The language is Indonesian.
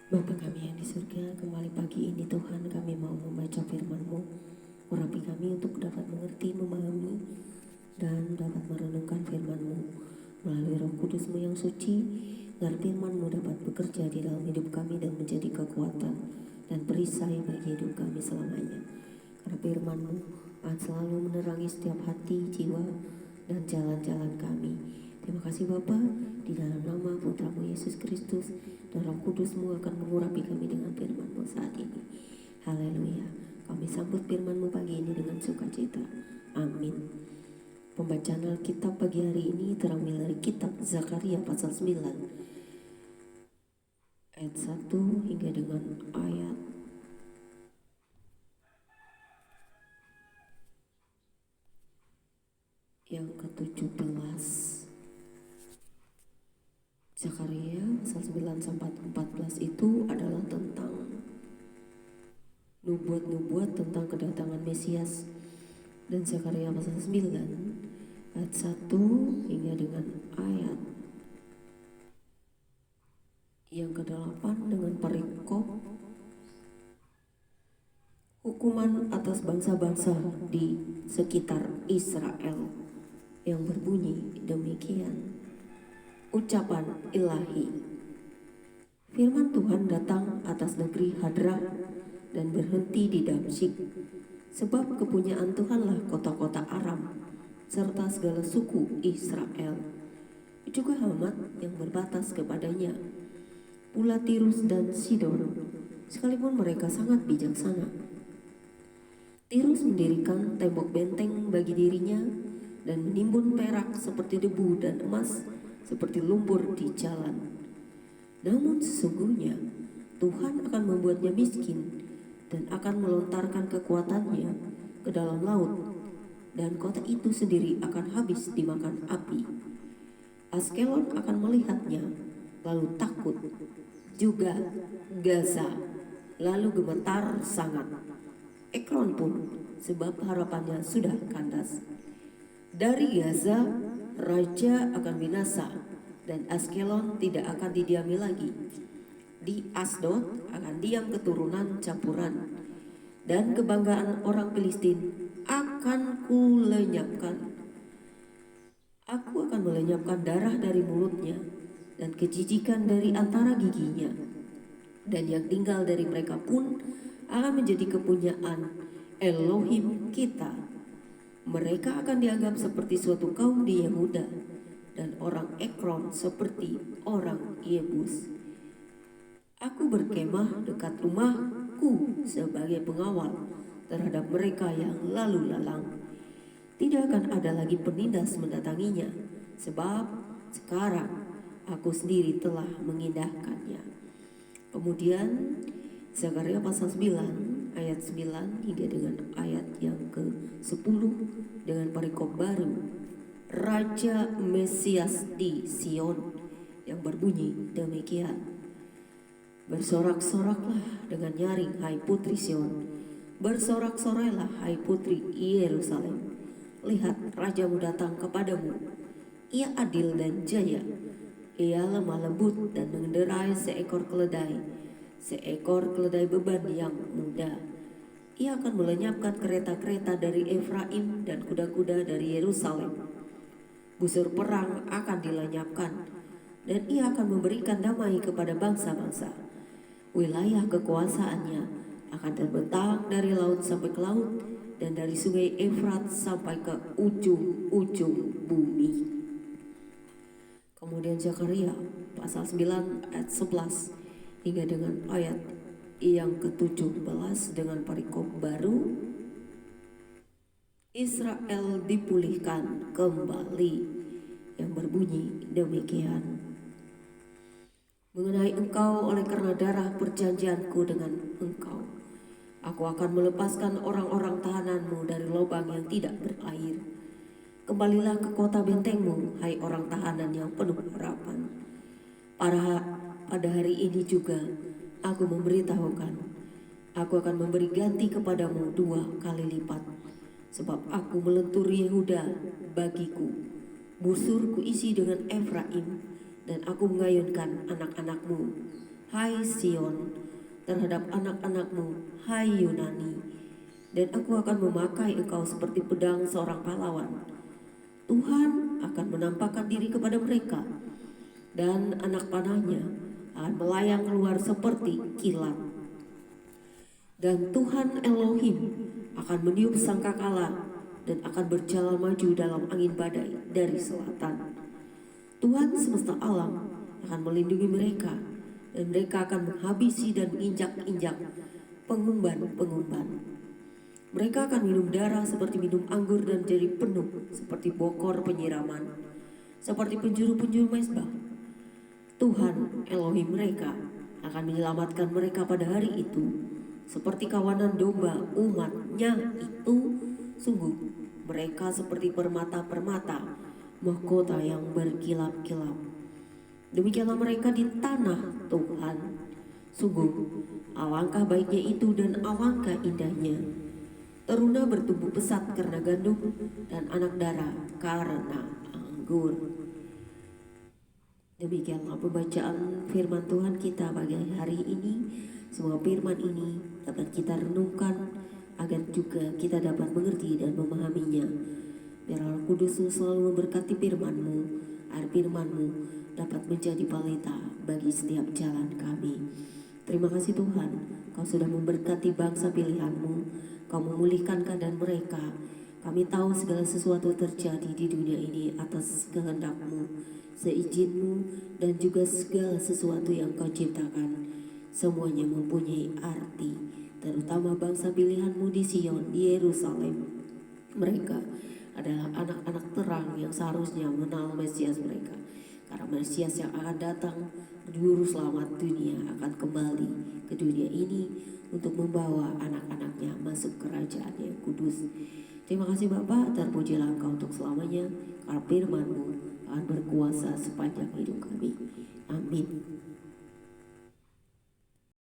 Bapa kami yang di surga, kembali pagi ini Tuhan kami mau membaca firman-Mu. Urapi kami untuk dapat mengerti, memahami, dan dapat merenungkan firman-Mu melalui Roh Kudus-Mu yang suci, agar firman-Mu dapat bekerja di dalam hidup kami dan menjadi kekuatan dan perisai bagi hidup kami selamanya. Karena firman-Mu akan selalu menerangi setiap hati, jiwa, dan jalan-jalan kami. Terima kasih Bapa, di dalam nama Putra-Mu Yesus Kristus dan Roh Kudus-Mu akan mengurapi kami dengan firman-Mu saat ini. Haleluya. Kami sambut firman-Mu pagi ini dengan sukacita. Amin. Pembacaan Alkitab pagi hari ini terambil dari kitab Zakaria pasal 9 ayat 1 hingga dengan ayat yang ke-17. Zakaria pasal 9 sampai 14 itu adalah tentang nubuat-nubuat tentang kedatangan Mesias. Dan Zakaria pasal 9 ayat 1 hingga dengan ayat yang ke-8 dengan perikop hukuman atas bangsa-bangsa di sekitar Israel yang berbunyi demikian. Ucapan ilahi. Firman Tuhan datang atas negeri Hadra dan berhenti di Damsyik. Sebab kepunyaan Tuhanlah kota-kota Aram serta segala suku Israel, juga Hamat yang berbatas kepadanya, pula Tirus dan Sidon, sekalipun mereka sangat bijaksana. Tirus mendirikan tembok benteng bagi dirinya dan menimbun perak seperti debu dan emas seperti lumpur di jalan. Namun sesungguhnya Tuhan akan membuatnya miskin dan akan melontarkan kekuatannya ke dalam laut, dan kota itu sendiri akan habis dimakan api. Askelon akan melihatnya lalu takut, juga Gaza lalu gemetar sangat. Ekron pun, sebab harapannya sudah kandas. Dari Gaza raja akan binasa dan Askelon tidak akan didiami lagi. Di Asdod akan diam keturunan campuran, dan kebanggaan orang Filistin akan kulenyapkan. Aku akan melenyapkan darah dari mulutnya dan kejijikan dari antara giginya, dan yang tinggal dari mereka pun akan menjadi kepunyaan Elohim kita. Mereka akan dianggap seperti suatu kaum di Yehuda, dan orang Ekron seperti orang Yebus. Aku berkemah dekat rumahku sebagai pengawal terhadap mereka yang lalu lalang. Tidak akan ada lagi penindas mendatanginya, sebab sekarang aku sendiri telah mengindahkannya. Kemudian Zakaria pasal 9 ayat 9 hingga dengan ayat yang ke-10 dengan perikop baru, Raja Mesias di Sion, yang berbunyi demikian. Bersorak-soraklah dengan nyaring, hai putri Sion. Bersorak-sorailah, hai putri Yerusalem. Lihat, rajamu datang kepadamu. Ia adil dan jaya. Ia lemah lembut dan mengendarai seekor keledai beban yang muda. Ia akan melenyapkan kereta-kereta dari Efraim dan kuda-kuda dari Yerusalem. Busur perang akan dilenyapkan, dan ia akan memberikan damai kepada bangsa-bangsa. Wilayah kekuasaannya akan terbentang dari laut sampai ke laut, dan dari sungai Efrat sampai ke ujung-ujung bumi. Kemudian Zakaria pasal 9 ayat 11 hingga dengan ayat yang ke-17 dengan perikop baru, Israel dipulihkan kembali, yang berbunyi demikian. Mengenai engkau, oleh karena darah perjanjianku dengan engkau, aku akan melepaskan orang-orang tahananmu dari lubang yang tidak berair. Kembalilah ke kota bentengmu, hai orang tahanan yang penuh harapan. Pada hari ini juga aku memberitahukan, aku akan memberi ganti kepadamu 2 kali lipat. Sebab aku melenturi Yehuda bagiku, busur kuisi dengan Efraim, dan aku mengayunkan anak-anakmu hai Sion, terhadap anak-anakmu, hai Yunani. Dan aku akan memakai engkau seperti pedang seorang pahlawan. Tuhan akan menampakkan diri kepada mereka, dan anak panahnya akan melayang keluar seperti kilat. Dan Tuhan Elohim akan meniup sangkakala dan akan berjalan maju dalam angin badai dari selatan. Tuhan semesta alam akan melindungi mereka, dan mereka akan menghabisi dan menginjak-injak pengumban-pengumban. Mereka akan minum darah seperti minum anggur dan jadi penuh seperti bokor penyiraman, seperti penjuru-penjuru mezbah. Tuhan Elohim mereka akan menyelamatkan mereka pada hari itu, seperti kawanan domba umatnya itu. Sungguh mereka seperti permata-permata mahkota yang berkilap-kilap. Demikianlah mereka di tanah Tuhan. Sungguh alangkah baiknya itu dan alangkah indahnya. Teruna bertumbuh pesat karena gandum, dan anak darah karena anggur. Demikianlah pembacaan firman Tuhan kita pagi hari ini. Semoga firman ini dapat kita renungkan agar juga kita dapat mengerti dan memahaminya. Biar Roh Kudus selalu memberkati firman-Mu, agar firman-Mu dapat menjadi pelita bagi setiap jalan kami. Terima kasih Tuhan, Kau sudah memberkati bangsa pilihan-Mu. Kau memulihkan keadaan mereka. Kami tahu segala sesuatu terjadi di dunia ini atas kehendak-Mu, seizin-Mu, dan juga segala sesuatu yang Kau ciptakan. Semuanya mempunyai arti, terutama bangsa pilihan-Mu di Sion, di Yerusalem. Mereka adalah anak-anak terang yang seharusnya mengenal Mesias mereka. Karena Mesias yang akan datang, Juru Selamat dunia, akan kembali ke dunia ini untuk membawa anak-anaknya masuk kerajaan yang kudus. Terima kasih Bapa, terpujilah Engkau untuk selamanya, karena firman-Mu akan berkuasa sepanjang hidup kami. Amin.